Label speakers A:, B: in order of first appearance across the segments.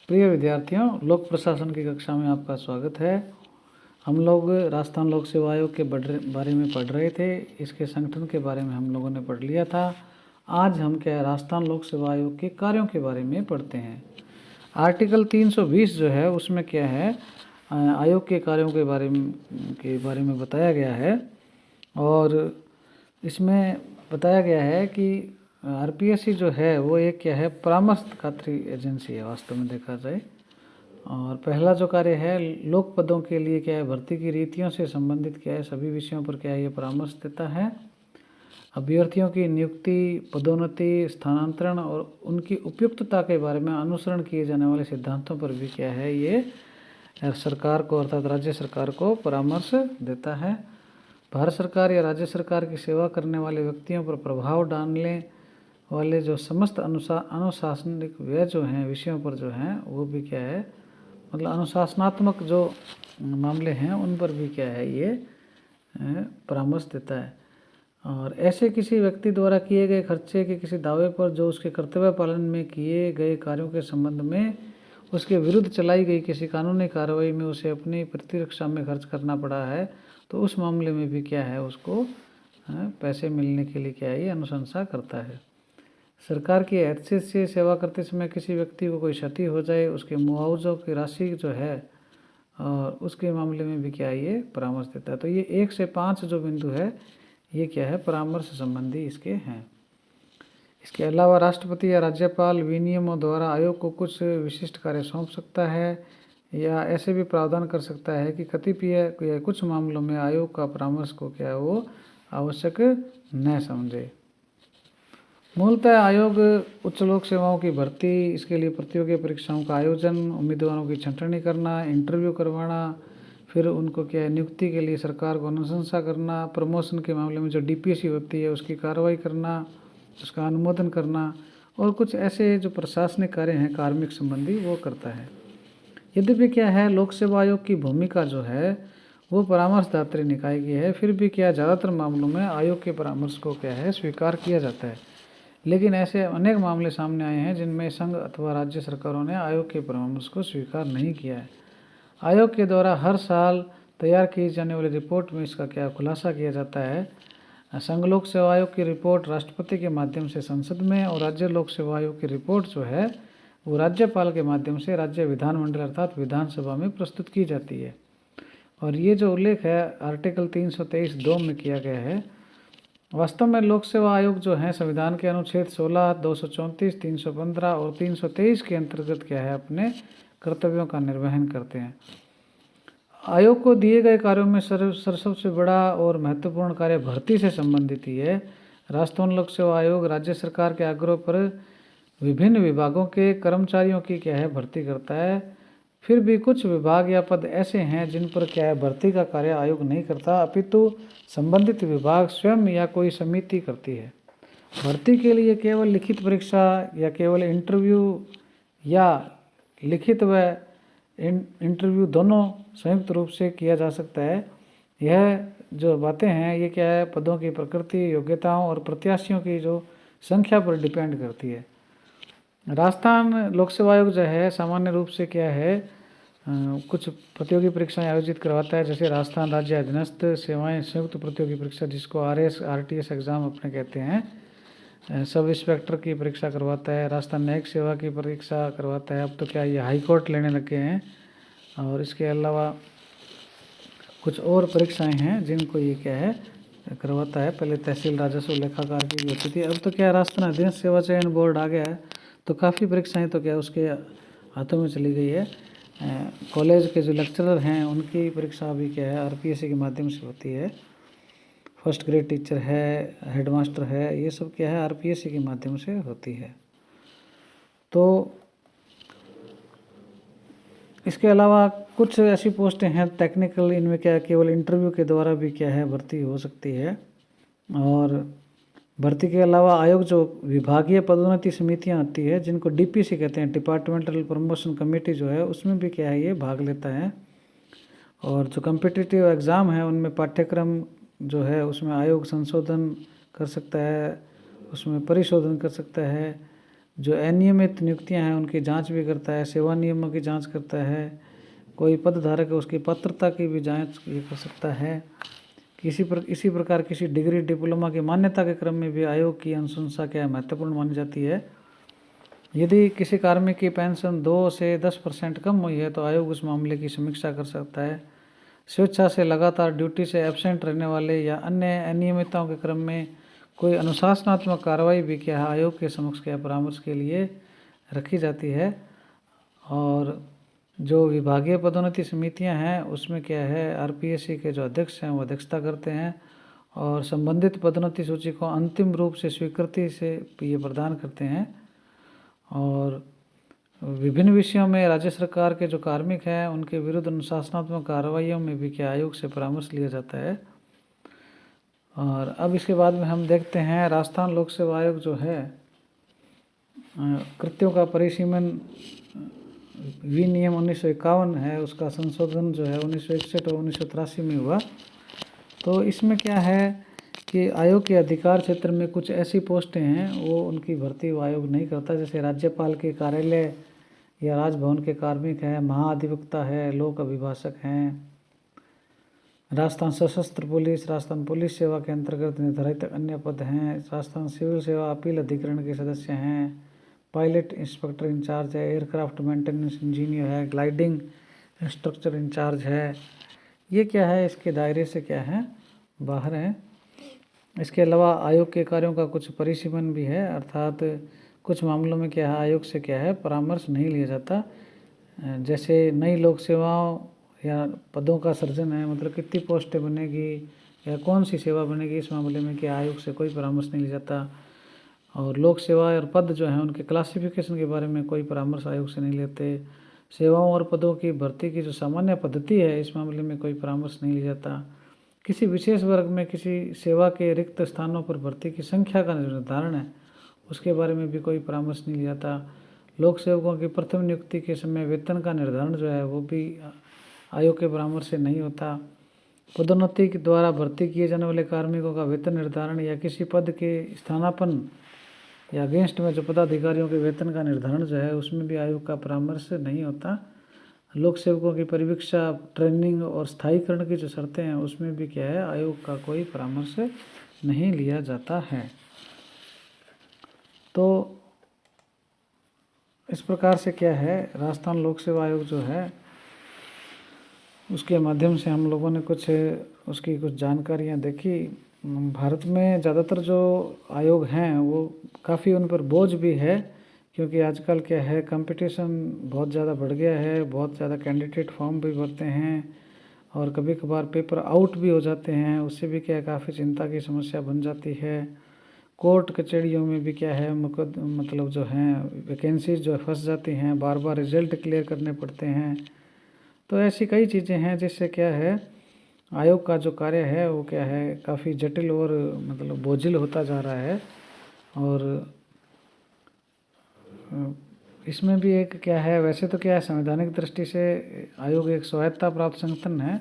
A: प्रिय विद्यार्थियों, लोक प्रशासन की कक्षा में आपका स्वागत है। हम लोग राजस्थान लोक सेवा आयोग के बारे में पढ़ रहे थे। इसके संगठन के बारे में हम लोगों ने पढ़ लिया था। आज हम क्या है, राजस्थान लोक सेवा आयोग के कार्यों के बारे में पढ़ते हैं। आर्टिकल 320 जो है उसमें क्या है, आयोग के कार्यों के बारे में बताया गया है। और इसमें बताया गया है कि आरपीएससी जो है वो एक क्या है, परामर्शदात्री एजेंसी है वास्तव में देखा जाए। और पहला जो कार्य है, लोक पदों के लिए क्या है, भर्ती की रीतियों से संबंधित क्या है, सभी विषयों पर क्या है ये परामर्श देता है। अभ्यर्थियों की नियुक्ति, पदोन्नति, स्थानांतरण और उनकी उपयुक्तता के बारे में अनुसरण किए जाने वाले सिद्धांतों पर भी क्या है, ये सरकार को अर्थात राज्य सरकार को परामर्श देता है। भारत सरकार या राज्य सरकार की सेवा करने वाले व्यक्तियों पर प्रभाव डालने वाले जो समस्त अनुशासनिक व्यय जो हैं, विषयों पर जो हैं, वो भी क्या है, मतलब अनुशासनात्मक जो मामले हैं उन पर भी क्या है ये परामर्श देता है। और ऐसे किसी व्यक्ति द्वारा किए गए खर्चे के किसी दावे पर जो उसके कर्तव्य पालन में किए गए कार्यों के संबंध में उसके विरुद्ध चलाई गई किसी कानूनी कार्रवाई में उसे अपनी प्रतिरक्षा में खर्च करना पड़ा है, तो उस मामले में भी क्या है, उसको पैसे मिलने के लिए क्या है, ये अनुशंसा करता है। सरकार की हैसियत से सेवा करते समय किसी व्यक्ति को कोई क्षति हो जाए, उसके मुआवजों की राशि जो है और उसके मामले में भी क्या है, ये परामर्श देता है। तो ये 1 से 5 जो बिंदु है, ये क्या है, परामर्श संबंधी इसके हैं। इसके अलावा राष्ट्रपति या राज्यपाल विनियमों द्वारा आयोग को कुछ विशिष्ट कार्य सौंप सकता है या ऐसे भी प्रावधान कर सकता है कि कतिपय या कुछ मामलों में आयोग का परामर्श को क्या है, वो आवश्यक न समझे। मूलतः आयोग उच्च लोक सेवाओं की भर्ती, इसके लिए प्रतियोगी परीक्षाओं का आयोजन, उम्मीदवारों की छंटनी करना, इंटरव्यू करवाना, फिर उनको क्या है, नियुक्ति के लिए सरकार को अनुशंसा करना, प्रमोशन के मामले में जो डीपीएससी होती है उसकी कार्रवाई करना, उसका अनुमोदन करना और कुछ ऐसे जो प्रशासनिक कार्य हैं कार्मिक संबंधी, वो करता है। यद्यपि क्या है, लोक सेवा आयोग की भूमिका जो है वो परामर्शदात्री निकाय की है, फिर भी क्या ज़्यादातर मामलों में आयोग के परामर्श को क्या है, स्वीकार किया जाता है। लेकिन ऐसे अनेक मामले सामने आए हैं जिनमें संघ अथवा राज्य सरकारों ने आयोग के परामर्श को स्वीकार नहीं किया है। आयोग के द्वारा हर साल तैयार की जाने वाली रिपोर्ट में इसका क्या खुलासा किया जाता है। संघ लोक सेवा आयोग की रिपोर्ट राष्ट्रपति के माध्यम से संसद में और राज्य लोक सेवा आयोग की रिपोर्ट जो है वो राज्यपाल के माध्यम से राज्य विधानमंडल अर्थात विधानसभा में प्रस्तुत की जाती है। और ये जो उल्लेख है आर्टिकल 323(2) में किया गया है, वास्तव में लोक सेवा आयोग जो है संविधान के अनुच्छेद 16, 234, 315 और 323 के अंतर्गत क्या है, अपने कर्तव्यों का निर्वहन करते हैं। आयोग को दिए गए कार्यों में सबसे बड़ा और महत्वपूर्ण कार्य भर्ती से संबंधित ही है। राजस्थान लोक सेवा आयोग राज्य सरकार के आग्रह पर विभिन्न विभागों के कर्मचारियों की क्या है, भर्ती करता है। फिर भी कुछ विभाग या पद ऐसे हैं जिन पर क्या है, भर्ती का कार्य आयोग नहीं करता, अपितु संबंधित विभाग स्वयं या कोई समिति करती है। भर्ती के लिए केवल लिखित परीक्षा या केवल इंटरव्यू या लिखित व इंटरव्यू दोनों संयुक्त रूप से किया जा सकता है। यह जो बातें हैं ये क्या है, पदों की प्रकृति, योग्यताओं और प्रत्याशियों की जो संख्या पर डिपेंड करती है। राजस्थान लोक सेवा आयोग जो है सामान्य रूप से क्या है, कुछ प्रतियोगी परीक्षाएं आयोजित करवाता है, जैसे राजस्थान राज्य अधीनस्थ सेवाएं संयुक्त प्रतियोगी परीक्षा, जिसको आरटीएस एग्ज़ाम अपने कहते हैं, सब इंस्पेक्टर की परीक्षा करवाता है, राजस्थान न्यायिक सेवा की परीक्षा करवाता है। अब तो क्या ये हाई कोर्ट लेने लगे हैं। और इसके अलावा कुछ और परीक्षाएँ हैं जिनको ये क्या है, करवाता है। पहले तहसील राजस्व लेखाकार की भी होती थी, अब तो क्या राजस्थान अधीनस्थ सेवा चयन बोर्ड आ गया है, तो काफ़ी परीक्षाएं तो क्या उसके हाथों में चली गई है। कॉलेज के जो लेक्चरर हैं उनकी परीक्षा भी क्या है, आरपीएससी के माध्यम से होती है। फर्स्ट ग्रेड टीचर है, हेडमास्टर है, ये सब क्या है, आरपीएससी के माध्यम से होती है। तो इसके अलावा कुछ ऐसी पोस्टें हैं टेक्निकल, इनमें क्या केवल इंटरव्यू के द्वारा भी क्या है, भर्ती हो सकती है। और भर्ती के अलावा आयोग जो विभागीय पदोन्नति समितियां आती है, जिनको डीपीसी कहते हैं, डिपार्टमेंटल प्रमोशन कमेटी जो है, उसमें भी क्या है, ये भाग लेता है। और जो कम्पिटिटिव एग्ज़ाम है उनमें पाठ्यक्रम जो है उसमें आयोग संशोधन कर सकता है, उसमें परिशोधन कर सकता है। जो अनियमित नियुक्तियां हैं उनकी जांच भी करता है, सेवा नियमों की जांच करता है, कोई पद धारक है उसकी पात्रता की भी जांच ये कर सकता है। इसी प्रकार किसी डिग्री डिप्लोमा की मान्यता के क्रम में भी आयोग की अनुशंसा क्या महत्वपूर्ण मानी जाती है। यदि किसी कार्मिक की पेंशन 2 से 10% कम हुई है तो आयोग उस मामले की समीक्षा कर सकता है। स्वेच्छा से लगातार ड्यूटी से एब्सेंट रहने वाले या अन्य अनियमितताओं के क्रम में कोई अनुशासनात्मक कार्रवाई भी क्या है आयोग के समक्ष क्या परामर्श के लिए रखी जाती है। और जो विभागीय पदोन्नति समितियां हैं उसमें क्या है आरपीएससी के जो अध्यक्ष हैं वो अध्यक्षता करते हैं और संबंधित पदोन्नति सूची को अंतिम रूप से स्वीकृति से ये प्रदान करते हैं। और विभिन्न विषयों में राज्य सरकार के जो कार्मिक हैं उनके विरुद्ध अनुशासनात्मक कार्रवाइयों में भी क्या आयोग से परामर्श लिया जाता है। और अब इसके बाद में हम देखते हैं राजस्थान लोक सेवा आयोग जो है कृत्यों का परिसीमन विनियम 1951 है, उसका संशोधन जो है 1961 और 1983 में हुआ। तो इसमें क्या है कि आयोग के अधिकार क्षेत्र में कुछ ऐसी पोस्टें हैं वो उनकी भर्ती आयोग नहीं करता, जैसे राज्यपाल के कार्यालय या राजभवन के कार्मिक हैं, महाधिवक्ता है, लोक अभिभाषक हैं, राजस्थान सशस्त्र पुलिस, राजस्थान पुलिस सेवा के अंतर्गत निर्धारित अन्य पद हैं, राजस्थान सिविल सेवा अपील अधिकरण के सदस्य हैं, पायलट इंस्पेक्टर इंचार्ज है, एयरक्राफ्ट मेंटेनेंस इंजीनियर है, ग्लाइडिंग इंस्ट्रक्चर इंचार्ज है। ये क्या है इसके दायरे से क्या है बाहर है। इसके अलावा आयोग के कार्यों का कुछ परिसीमन भी है, अर्थात कुछ मामलों में क्या है आयोग से क्या है परामर्श नहीं लिया जाता। जैसे नई लोक सेवाओं या पदों का सृजन है, मतलब कितनी पोस्टें बनेगी या कौन सी सेवा बनेगी, इस मामले में क्या आयोग से कोई परामर्श नहीं लिया जाता। और लोक सेवा और पद जो हैं उनके क्लासिफिकेशन के बारे में कोई परामर्श आयोग से नहीं लेते। सेवाओं और पदों की भर्ती की जो सामान्य पद्धति है इस मामले में कोई परामर्श नहीं लिया जाता। किसी विशेष वर्ग में किसी सेवा के रिक्त स्थानों पर भर्ती की संख्या का निर्धारण है उसके बारे में भी कोई परामर्श नहीं लिया जाता। लोक सेवकों की प्रथम नियुक्ति के समय वेतन का निर्धारण जो है वो भी आयोग के परामर्श से नहीं होता। पदोन्नति के द्वारा भर्ती किए जाने वाले कार्मिकों का वेतन निर्धारण या किसी पद के स्थानापन्न या अगेंस्ट में जो पदाधिकारियों के वेतन का निर्धारण जो है उसमें भी आयोग का परामर्श नहीं होता। लोक सेवकों की परिवीक्षा, ट्रेनिंग और स्थायीकरण की जो शर्तें हैं उसमें भी क्या है आयोग का कोई परामर्श नहीं लिया जाता है। तो इस प्रकार से क्या है राजस्थान लोक सेवा आयोग जो है उसके माध्यम से हम लोगों ने उसकी कुछ जानकारियाँ देखी। भारत में ज़्यादातर जो आयोग हैं वो काफ़ी उन पर बोझ भी है, क्योंकि आजकल क्या है कंपटीशन बहुत ज़्यादा बढ़ गया है, बहुत ज़्यादा कैंडिडेट फॉर्म भी भरते हैं और कभी कभार पेपर आउट भी हो जाते हैं, उससे भी क्या है काफ़ी चिंता की समस्या बन जाती है। कोर्ट कचहरियों में भी क्या है मतलब जो हैं वैकेंसीज जो फंस जाती हैं, बार बार रिजल्ट क्लियर करने पड़ते हैं। तो ऐसी कई चीज़ें हैं जिससे क्या है आयोग का जो कार्य है वो क्या है काफ़ी जटिल और मतलब बोझिल होता जा रहा है। और इसमें भी एक क्या है, वैसे तो क्या है संवैधानिक दृष्टि से आयोग एक स्वायत्ता प्राप्त संगठन है,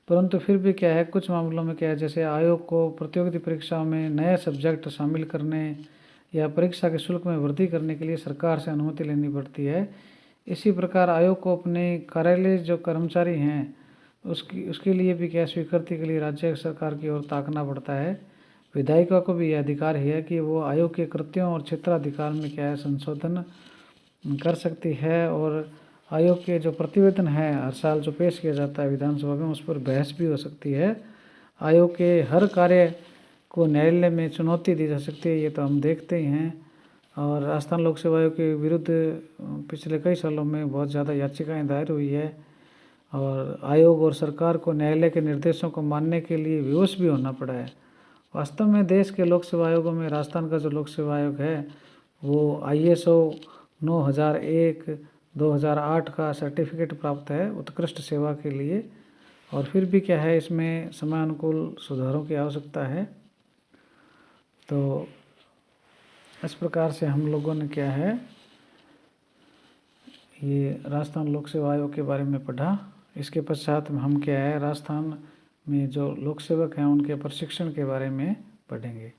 A: परंतु फिर भी क्या है कुछ मामलों में क्या है जैसे आयोग को प्रतियोगिता परीक्षाओं में नए सब्जेक्ट शामिल करने या परीक्षा के शुल्क में वृद्धि करने के लिए सरकार से अनुमति लेनी पड़ती है। इसी प्रकार आयोग को अपने कार्यालय जो कर्मचारी हैं उसके लिए भी क्या स्वीकृति के लिए राज्य सरकार की ओर ताकना पड़ता है। विधायिका को भी यह अधिकार है कि वो आयोग के कृत्यों और क्षेत्राधिकार में क्या है संशोधन कर सकती है। और आयोग के जो प्रतिवेदन है हर साल जो पेश किया जाता है विधानसभा में उस पर बहस भी हो सकती है। आयोग के हर कार्य को न्यायालय में चुनौती दी जा सकती है, ये तो हम देखते ही हैं। और राजस्थान लोक सेवा आयोग के विरुद्ध पिछले कई सालों में बहुत ज़्यादा याचिकाएं दायर हुई है और आयोग और सरकार को न्यायालय के निर्देशों को मानने के लिए विवश भी होना पड़ा है। वास्तव में देश के लोक सेवा आयोगों में राजस्थान का जो लोक सेवा आयोग है वो ISO 9001 2008 का सर्टिफिकेट प्राप्त है उत्कृष्ट सेवा के लिए। और फिर भी क्या है इसमें समयानुकूल सुधारों की आवश्यकता है। तो इस प्रकार से हम लोगों ने क्या है ये राजस्थान लोक सेवा आयोग के बारे में पढ़ा। इसके पश्चात में हम क्या है राजस्थान में जो लोक सेवक हैं उनके प्रशिक्षण के बारे में पढ़ेंगे।